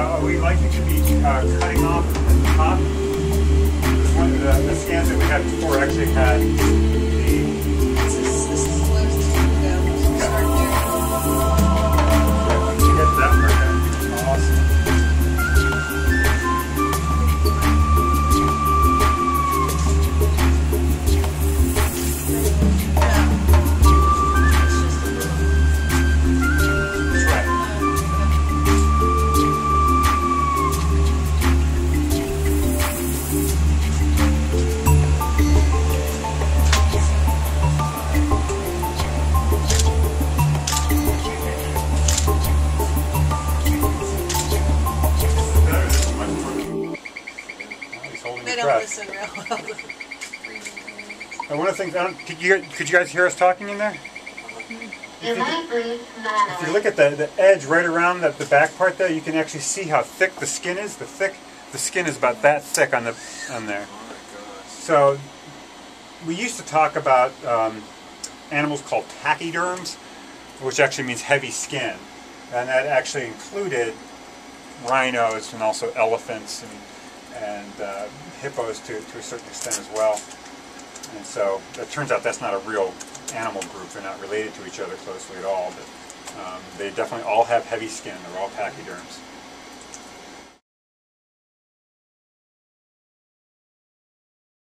are we likely to be cutting off at the top? One of the scans that we had before actually had the... This is the closest we can go. We'll start there. Once you get to that part, that's awesome. They don't listen real well. One of the things, could you guys hear us talking in there? If you look at the edge right around the back part there, you can actually see how thick the skin is. The skin is about that thick on there. So we used to talk about animals called tachyderms, which actually means heavy skin, and that actually included rhinos and also elephants and hippos to a certain extent as well. And so it turns out that's not a real animal group. They're not related to each other closely at all, but they definitely all have heavy skin. They're all pachyderms.